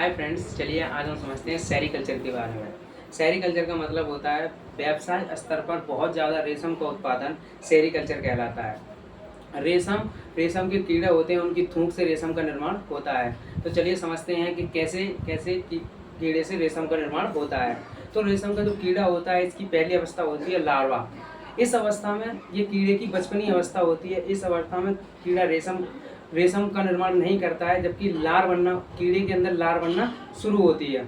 Hi friends, चलिए आज हम समझते हैं सेरीकल्चर के बारे में। सेरीकल्चर का मतलब होता है व्यवसाय स्तर पर बहुत ज़्यादा रेशम का उत्पादन सेरीकल्चर कहलाता है। रेशम रेशम के कीड़े होते हैं, उनकी थूक से रेशम का निर्माण होता है। तो चलिए समझते हैं कि कैसे कैसे कीड़े से रेशम का निर्माण होता है। तो रेशम का जो कीड़ा होता है, इसकी पहली अवस्था होती है लार्वा। इस अवस्था में ये कीड़े की बचपनी अवस्था होती है। इस अवस्था में कीड़ा रेशम रेशम का निर्माण नहीं करता है, जबकि लार बनना कीड़े के अंदर लार बनना शुरू होती है।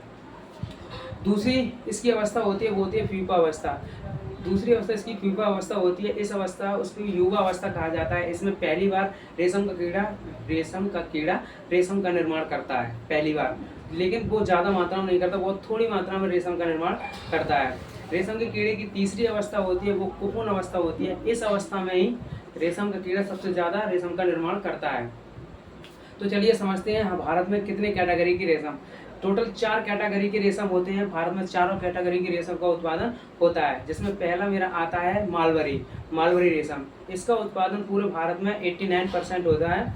दूसरी इसकी अवस्था होती है, वो होती है प्यूपा अवस्था। दूसरी अवस्था इसकी प्यूपा अवस्था होती है। इस अवस्था उसको युवा अवस्था कहा जाता है। इसमें पहली बार रेशम का कीड़ा रेशम का निर्माण करता है पहली बार, लेकिन वो ज़्यादा मात्रा में नहीं करता, बहुत थोड़ी मात्रा में रेशम का निर्माण करता है। रेशम के कीड़े की तीसरी अवस्था होती है, वो कुकुन अवस्था होती है। इस अवस्था में ही रेशम का कीड़ा सबसे ज़्यादा रेशम का निर्माण करता है। तो चलिए समझते हैं भारत में कितने कैटेगरी की रेशम। टोटल 4 कैटेगरी के रेशम होते हैं। भारत में चारों कैटेगरी की रेशम का उत्पादन होता है, जिसमें पहला मेरा आता है मालवरी रेशम। इसका उत्पादन पूरे भारत में 89% होता है।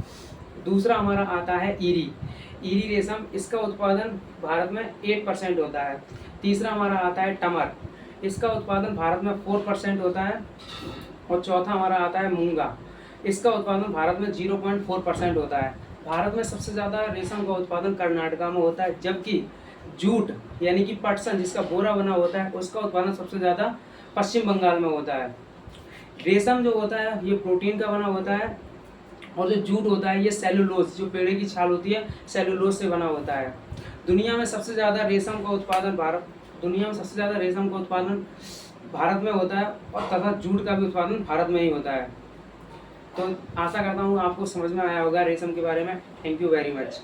दूसरा हमारा आता है ईरी रेशम। इसका उत्पादन भारत में 8% होता है। तीसरा हमारा आता है टमर। इसका उत्पादन भारत में 4% होता है। और चौथा हमारा आता है मूंगा। इसका उत्पादन भारत में 0.4% होता है। भारत में सबसे ज़्यादा रेशम का उत्पादन कर्नाटका में होता है, जबकि जूट यानी कि पटसन जिसका बोरा बना होता है, उसका उत्पादन सबसे ज़्यादा पश्चिम बंगाल में होता है। रेशम जो होता है ये प्रोटीन का बना होता है, और जो जूट होता है ये सेलुलोज, जो पेड़ की छाल होती है, सेलुलोज से बना होता है। दुनिया में सबसे ज़्यादा रेशम का उत्पादन भारत में होता है, और तथा जूट का भी उत्पादन भारत में ही होता है। तो आशा करता हूँ आपको समझ में आया होगा रेशम के बारे में। Thank you very much.